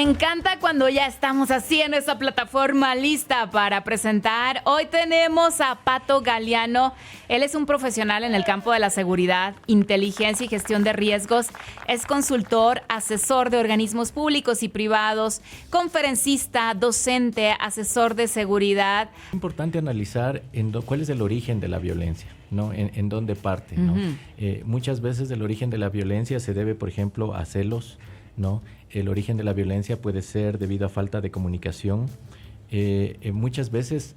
Me encanta cuando ya estamos haciendo esa plataforma lista para presentar. Hoy tenemos a Pato Galeano. Él es un profesional en el campo de la seguridad, inteligencia y gestión de riesgos. Es consultor, asesor de organismos públicos y privados, conferencista, docente, asesor de seguridad. Es importante analizar cuál es el origen de la violencia, ¿no? En dónde parte, ¿no? Muchas veces el origen de la violencia se debe, por ejemplo, a celos, ¿no? El origen de la violencia puede ser debido a falta de comunicación. Muchas veces,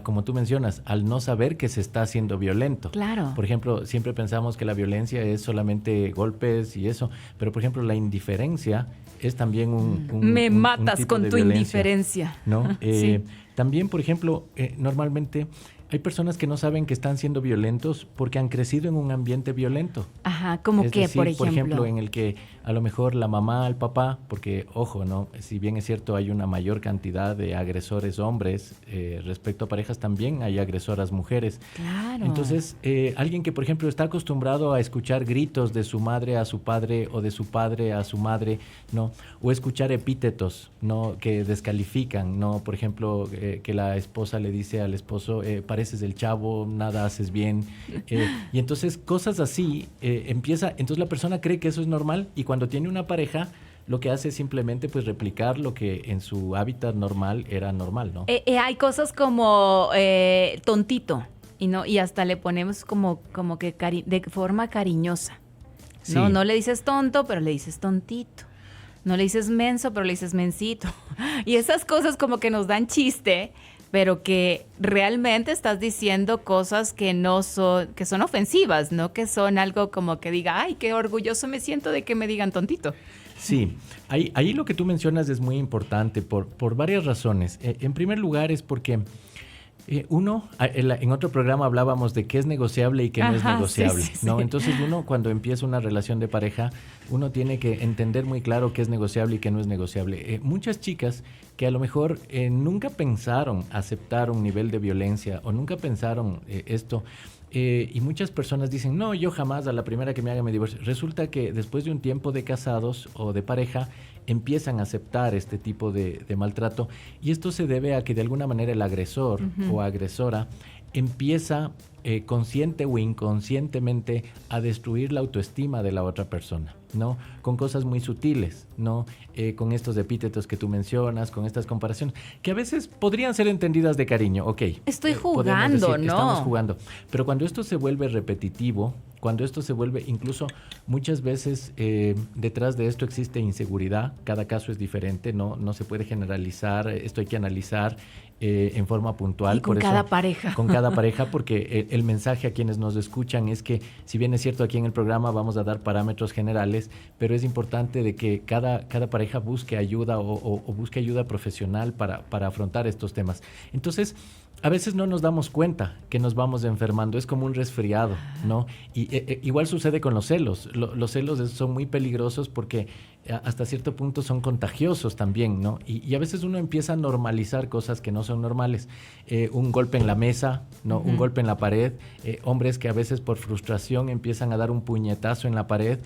como tú mencionas, al no saber que se está haciendo violento. Claro. Por ejemplo, siempre pensamos que la violencia es solamente golpes y eso, pero por ejemplo la indiferencia es también un Me matas un tipo con de tu violencia, indiferencia. ¿no? Sí. También, por ejemplo, normalmente hay personas que no saben que están siendo violentos porque han crecido en un ambiente violento. Ajá, ¿cómo Es qué, decir, por ejemplo? en el que a lo mejor la mamá, el papá, porque, ojo, ¿no? Si bien es cierto, hay una mayor cantidad de agresores hombres, respecto a parejas también hay agresoras mujeres. Claro. Entonces, alguien que, por ejemplo, está acostumbrado a escuchar gritos de su madre a su padre o de su padre a su madre, ¿no? O escuchar epítetos, ¿no? Que descalifican, ¿no? Por ejemplo, que la esposa le dice al esposo, pareces el chavo, nada haces bien. Y entonces, cosas así, entonces la persona cree que eso es normal y cuando tiene una pareja, lo que hace es simplemente pues replicar lo que en su hábitat normal era normal, ¿no? Hay cosas como tontito y hasta le ponemos como que de forma cariñosa. No, Sí. no le dices tonto, pero le dices tontito. No le dices menso, pero le dices mensito. Y esas cosas como que nos dan chiste, pero que realmente estás diciendo cosas que son ofensivas, no que son algo como que diga, ay, qué orgulloso me siento de que me digan tontito. Sí, ahí lo que tú mencionas es muy importante por varias razones. En primer lugar es porque en otro programa hablábamos de qué es negociable y qué no es negociable, sí. ¿no? Entonces uno cuando empieza una relación de pareja, uno tiene que entender muy claro qué es negociable y qué no es negociable. Muchas chicas que a lo mejor nunca pensaron aceptar un nivel de violencia o nunca pensaron esto. Y muchas personas dicen, no, yo jamás a la primera que me haga me divorcio. Resulta que después de un tiempo de casados o de pareja, empiezan a aceptar este tipo de maltrato. Y esto se debe a que de alguna manera el agresor o agresora empieza consciente o inconscientemente a destruir la autoestima de la otra persona, ¿no? Con cosas muy sutiles, ¿no? Con estos epítetos que tú mencionas, con estas comparaciones, que a veces podrían ser entendidas de cariño, ok. Estoy Podemos jugando, decir, ¿no? Estamos jugando. Pero cuando esto se vuelve repetitivo, cuando esto se vuelve, incluso muchas veces detrás de esto existe inseguridad, cada caso es diferente, no se puede generalizar, esto hay que analizar en forma puntual. Y con cada pareja. Con cada pareja, porque el mensaje a quienes nos escuchan es que, si bien es cierto, aquí en el programa vamos a dar parámetros generales, pero es importante de que cada pareja busque ayuda o busque ayuda profesional para afrontar estos temas. Entonces, a veces no nos damos cuenta que nos vamos enfermando, es como un resfriado, ¿no? Y igual sucede con los celos. Los celos son muy peligrosos porque hasta cierto punto son contagiosos también, ¿no? Y a veces uno empieza a normalizar cosas que no son normales. Un golpe en la mesa, ¿no? Un golpe en la pared. Hombres que a veces por frustración empiezan a dar un puñetazo en la pared.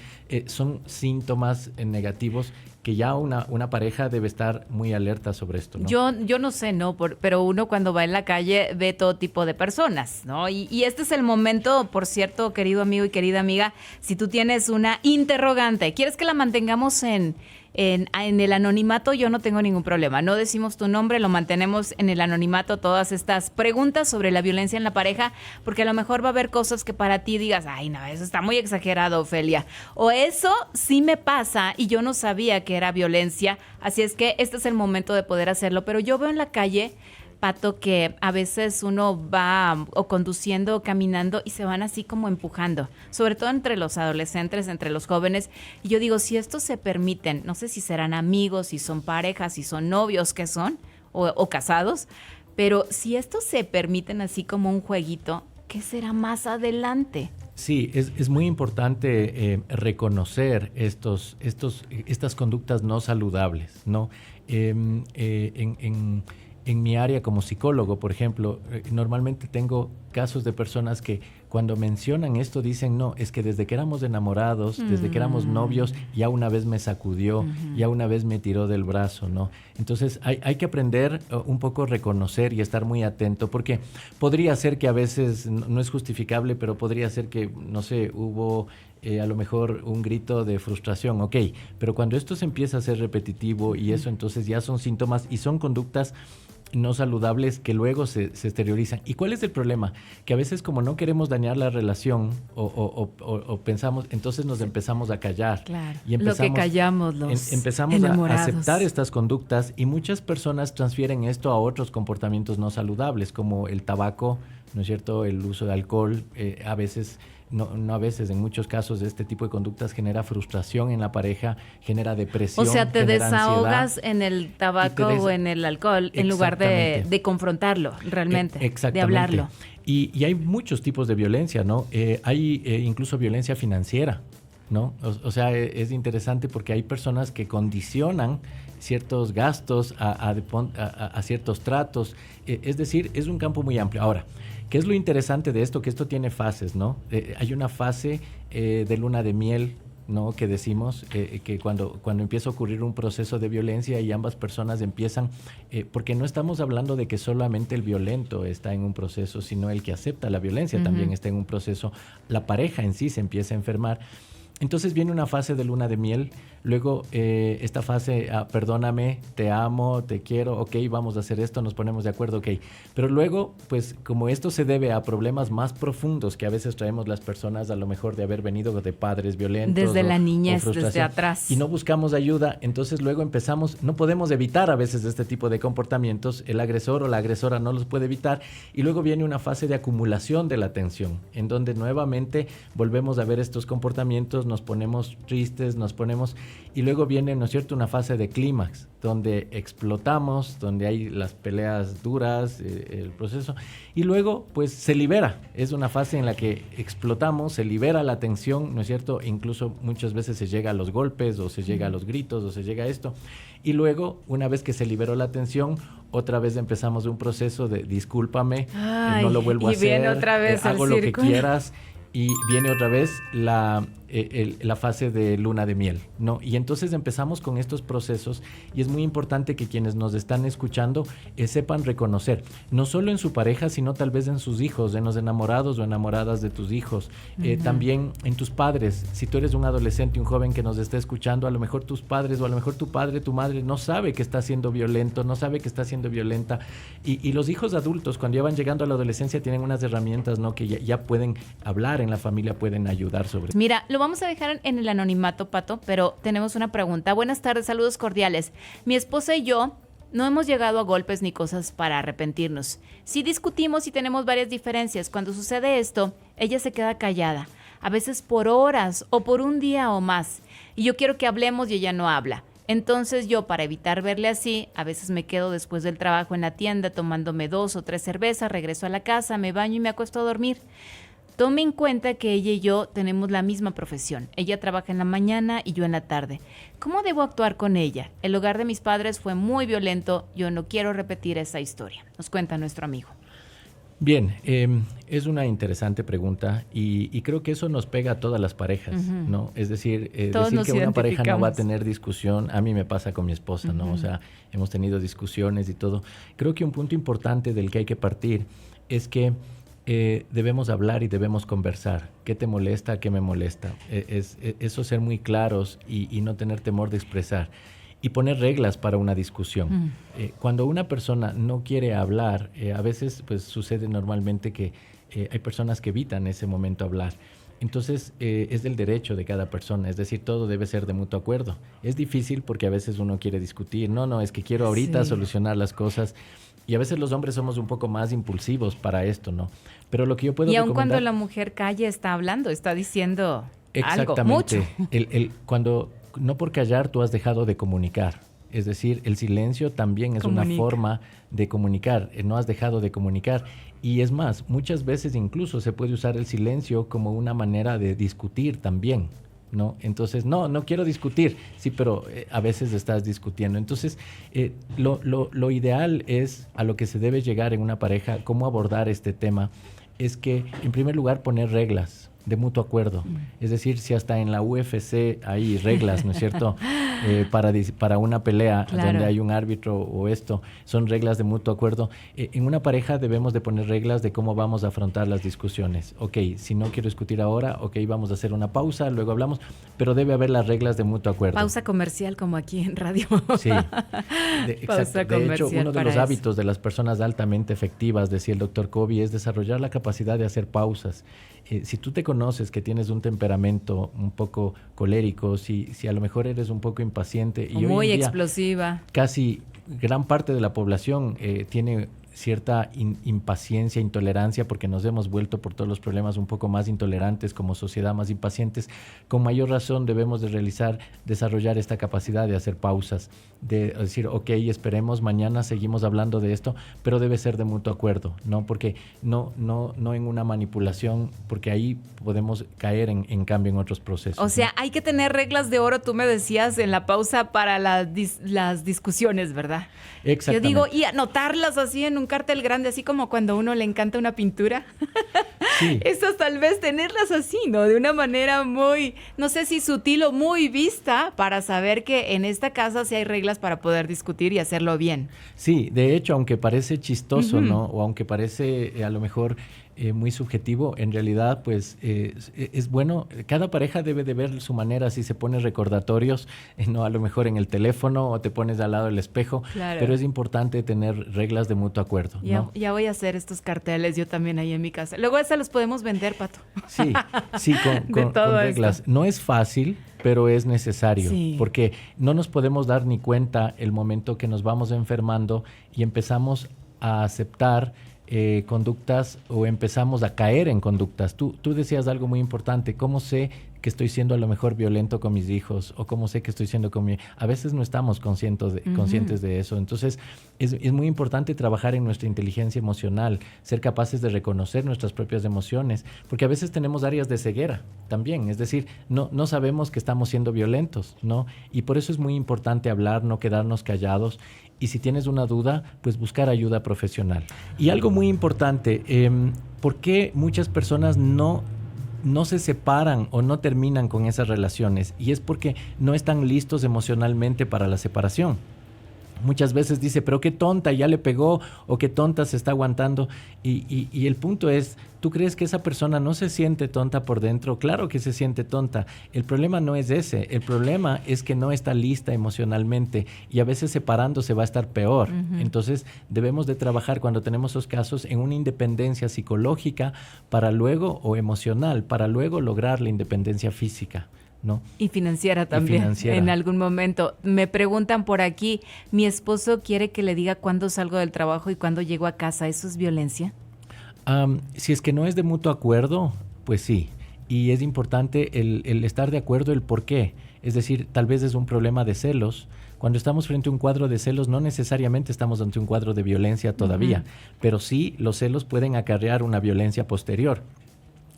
Son síntomas negativos que ya una pareja debe estar muy alerta sobre esto, ¿no? Yo no sé, ¿no? Pero uno cuando va en la calle ve todo tipo de personas, ¿no? Y este es el momento, por cierto, querido amigo y querida amiga, si tú tienes una interrogante, ¿quieres que la mantengamos en el anonimato? Yo no tengo ningún problema. No decimos tu nombre, lo mantenemos en el anonimato, todas estas preguntas sobre la violencia en la pareja, porque a lo mejor va a haber cosas que para ti digas, ay, no, eso está muy exagerado, Ofelia. O eso sí me pasa y yo no sabía que era violencia. Así es que este es el momento de poder hacerlo. Pero yo veo en la calle, Pato, que a veces uno va o conduciendo o caminando y se van así como empujando, sobre todo entre los adolescentes, entre los jóvenes. Y yo digo, si estos se permiten, no sé si serán amigos, si son parejas, si son novios, ¿qué son? O casados. Pero si estos se permiten así como un jueguito, ¿qué será más adelante? Sí, es muy importante reconocer estas conductas no saludables, ¿no? En mi área como psicólogo, por ejemplo, normalmente tengo casos de personas que cuando mencionan esto dicen, no, es que desde que éramos enamorados, desde que éramos novios, ya una vez me sacudió, ya una vez me tiró del brazo, ¿no? Entonces hay que aprender un poco a reconocer y estar muy atento, porque podría ser que a veces, no es justificable, pero podría ser que, no sé, hubo a lo mejor un grito de frustración, ok, pero cuando esto se empieza a ser repetitivo y eso entonces ya son síntomas y son conductas no saludables que luego se exteriorizan. ¿Y cuál es el problema? Que a veces como no queremos dañar la relación o pensamos, entonces nos empezamos a callar. Claro, y empezamos, lo que callamos los empezamos enamorados. a aceptar estas conductas y muchas personas transfieren esto a otros comportamientos no saludables, como el tabaco, ¿no es cierto? El uso de alcohol, a veces... No a veces, en muchos casos este tipo de conductas genera frustración en la pareja, genera depresión. O sea, te desahogas ansiedad, en el tabaco o en el alcohol en lugar de confrontarlo realmente, de hablarlo. Y hay muchos tipos de violencia, ¿no? Hay incluso violencia financiera, ¿no? O sea, es interesante porque hay personas que condicionan ciertos gastos a ciertos tratos. Es decir, es un campo muy amplio. Ahora, ¿qué es lo interesante de esto? Que esto tiene fases, ¿no? Hay una fase de luna de miel, ¿no? Que decimos que cuando empieza a ocurrir un proceso de violencia y ambas personas empiezan, porque no estamos hablando de que solamente el violento está en un proceso, sino el que acepta la violencia también está en un proceso. La pareja en sí se empieza a enfermar. Entonces viene una fase de luna de miel, luego esta fase, perdóname, te amo, te quiero, ok, vamos a hacer esto, nos ponemos de acuerdo, ok. Pero luego, pues como esto se debe a problemas más profundos que a veces traemos las personas, a lo mejor de haber venido de padres violentos. Desde la niñez, desde atrás. Y no buscamos ayuda, entonces luego empezamos, no podemos evitar a veces este tipo de comportamientos, el agresor o la agresora no los puede evitar, y luego viene una fase de acumulación de la tensión, en donde nuevamente volvemos a ver estos comportamientos, nos ponemos tristes, y luego viene, ¿no es cierto?, una fase de clímax, donde explotamos, donde hay las peleas duras, el proceso, y luego pues se libera. Es una fase en la que explotamos, se libera la tensión, ¿no es cierto? Incluso muchas veces se llega a los golpes, o se llega a los gritos, o se llega a esto, y luego, una vez que se liberó la tensión, otra vez empezamos un proceso de discúlpame, no lo vuelvo a hacer, viene otra vez hago lo que quieras. Y viene otra vez la fase de luna de miel, ¿no? Y entonces empezamos con estos procesos y es muy importante que quienes nos están escuchando sepan reconocer, no solo en su pareja, sino tal vez en sus hijos, en los enamorados o enamoradas de tus hijos, también en tus padres. Si tú eres un adolescente, un joven que nos está escuchando, a lo mejor tus padres o a lo mejor tu padre, tu madre no sabe que está siendo violento, no sabe que está siendo violenta. Y los hijos adultos, cuando ya van llegando a la adolescencia, tienen unas herramientas, ¿no?, que ya pueden hablar en la familia, pueden ayudar sobre. Mira, lo vamos a dejar en el anonimato, Pato, pero tenemos una pregunta. Buenas tardes, saludos cordiales. Mi esposa y yo no hemos llegado a golpes ni cosas para arrepentirnos. Sí discutimos y tenemos varias diferencias. Cuando sucede esto, ella se queda callada, a veces por horas o por un día o más. Y yo quiero que hablemos y ella no habla. Entonces yo, para evitar verle así, a veces me quedo después del trabajo en la tienda tomándome 2 o 3 cervezas, regreso a la casa, me baño y me acuesto a dormir. Tome en cuenta que ella y yo tenemos la misma profesión. Ella trabaja en la mañana y yo en la tarde. ¿Cómo debo actuar con ella? El hogar de mis padres fue muy violento. Yo no quiero repetir esa historia. Nos cuenta nuestro amigo. Bien, es una interesante pregunta y creo que eso nos pega a todas las parejas, ¿no? Es decir, decir que una pareja no va a tener discusión, a mí me pasa con mi esposa, ¿no? O sea, hemos tenido discusiones y todo. Creo que un punto importante del que hay que partir es que debemos hablar y debemos conversar. ¿Qué te molesta? ¿Qué me molesta? Eso ser muy claros y no tener temor de expresar. Y poner reglas para una discusión. Cuando una persona no quiere hablar, a veces pues sucede normalmente que hay personas que evitan ese momento hablar. Entonces es del derecho de cada persona, es decir, todo debe ser de mutuo acuerdo. Es difícil porque a veces uno quiere discutir, no, es que quiero ahorita solucionar las cosas. Y a veces los hombres somos un poco más impulsivos para esto, ¿no? Pero lo que yo puedo recomendar... Y aun cuando la mujer calla, está hablando, está diciendo exactamente, algo, mucho. Cuando no por callar tú has dejado de comunicar. Es decir, el silencio también es una forma de comunicar. No has dejado de comunicar. Y es más, muchas veces incluso se puede usar el silencio como una manera de discutir también, ¿no? Entonces, no quiero discutir. Sí, pero a veces estás discutiendo. Entonces, lo ideal es a lo que se debe llegar en una pareja, cómo abordar este tema. es que, en primer lugar, poner reglas de mutuo acuerdo. Es decir, si hasta en la UFC hay reglas, ¿no es cierto? Para una pelea, claro, donde hay un árbitro o esto, son reglas de mutuo acuerdo. En una pareja debemos de poner reglas de cómo vamos a afrontar las discusiones. Ok, si no quiero discutir ahora, ok, vamos a hacer una pausa, luego hablamos, pero debe haber las reglas de mutuo acuerdo. Pausa comercial como aquí en radio. Sí, exacto. De hecho, uno de los hábitos de las personas altamente efectivas, decía el doctor Covey, es desarrollar la capacidad de hacer pausas. Si tú te conoces que tienes un temperamento un poco colérico, si a lo mejor eres un poco impaciente. Y muy explosiva. Casi gran parte de la población tiene cierta impaciencia, intolerancia, porque nos hemos vuelto por todos los problemas un poco más intolerantes como sociedad, más impacientes. Con mayor razón debemos de desarrollar esta capacidad de hacer pausas, de decir, ok, esperemos, mañana seguimos hablando de esto, pero debe ser de mutuo acuerdo, ¿no? Porque no en una manipulación, porque ahí podemos caer en cambio en otros procesos. O sea, ¿no? Hay que tener reglas de oro, tú me decías, en la pausa para las discusiones, ¿verdad? Exactamente. Yo digo, y anotarlas así en un cartel grande, así como cuando a uno le encanta una pintura. Sí. Esas tal vez tenerlas así, ¿no? De una manera muy, no sé si sutil o muy vista, para saber que en esta casa sí hay reglas para poder discutir y hacerlo bien. Sí, de hecho, aunque parece chistoso, ¿no? O aunque parece a lo mejor muy subjetivo, en realidad pues es bueno, cada pareja debe de ver su manera, si se pone recordatorios, no a lo mejor en el teléfono o te pones al lado del espejo, claro, pero es importante tener reglas de mutuo acuerdo, ¿no? Ya voy a hacer estos carteles yo también ahí en mi casa. Luego esas los podemos vender, Pato. Sí, con reglas. Esto no es fácil, pero es necesario, sí, porque no nos podemos dar ni cuenta el momento que nos vamos enfermando y empezamos a aceptar conductas o empezamos a caer en conductas. Tú decías algo muy importante, ¿cómo sé que estoy siendo a lo mejor violento con mis hijos? ¿O cómo sé que estoy siendo A veces no estamos conscientes de eso. Entonces, es muy importante trabajar en nuestra inteligencia emocional, ser capaces de reconocer nuestras propias emociones, porque a veces tenemos áreas de ceguera también, es decir, no sabemos que estamos siendo violentos, ¿no? Y por eso es muy importante hablar, no quedarnos callados. Y si tienes una duda, pues buscar ayuda profesional. Y algo muy importante, ¿por qué muchas personas no se separan o no terminan con esas relaciones? Y es porque no están listos emocionalmente para la separación. Muchas veces dice, pero qué tonta, ya le pegó, o qué tonta se está aguantando. Y el punto es, ¿tú crees que esa persona no se siente tonta por dentro? Claro que se siente tonta. El problema no es ese. El problema es que no está lista emocionalmente y a veces separándose va a estar peor. Entonces, debemos de trabajar cuando tenemos esos casos en una independencia psicológica para luego, o emocional, para luego lograr la independencia física, ¿no? Y financiera también, en algún momento. Me preguntan por aquí, mi esposo quiere que le diga cuándo salgo del trabajo y cuándo llego a casa. ¿Eso es violencia? Si es que no es de mutuo acuerdo, pues sí. Y es importante el estar de acuerdo, el por qué. Es decir, tal vez es un problema de celos. Cuando estamos frente a un cuadro de celos, no necesariamente estamos ante un cuadro de violencia todavía, pero sí los celos pueden acarrear una violencia posterior.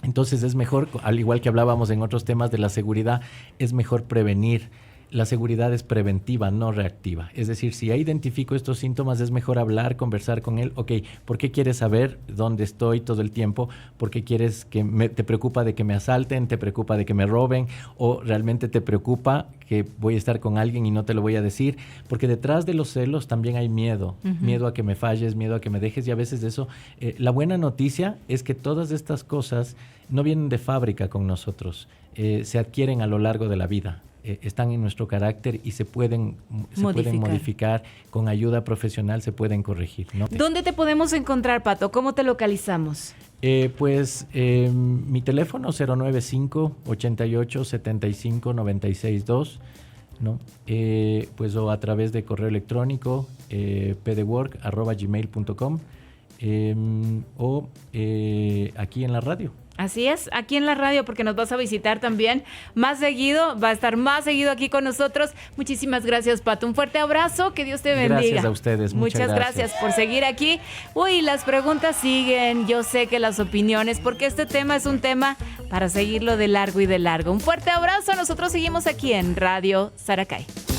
Entonces es mejor, al igual que hablábamos en otros temas de la seguridad, es mejor prevenir. La seguridad es preventiva, no reactiva. Es decir, si ya identifico estos síntomas, es mejor hablar, conversar con él. Ok, ¿por qué quieres saber dónde estoy todo el tiempo? ¿Por qué quieres te preocupa de que me asalten? ¿Te preocupa de que me roben? ¿O realmente te preocupa que voy a estar con alguien y no te lo voy a decir? Porque detrás de los celos también hay miedo. Miedo a que me falles, miedo a que me dejes, y a veces de eso. La buena noticia es que todas estas cosas no vienen de fábrica con nosotros. Se adquieren a lo largo de la vida. Están en nuestro carácter y se pueden modificar con ayuda profesional, se pueden corregir, ¿no? ¿Dónde te podemos encontrar, Pato? ¿Cómo te localizamos? Mi teléfono 095-88-75-96-2, ¿no? Pues o a través de correo electrónico pdework@gmail.com o aquí en la radio. Así es, aquí en la radio, porque nos vas a visitar también más seguido, va a estar más seguido aquí con nosotros. Muchísimas gracias, Pato. Un fuerte abrazo, que Dios te bendiga. Gracias a ustedes, muchas gracias por seguir aquí. Uy, las preguntas siguen, yo sé que las opiniones, porque este tema es un tema para seguirlo de largo y de largo. Un fuerte abrazo, nosotros seguimos aquí en Radio Saracay.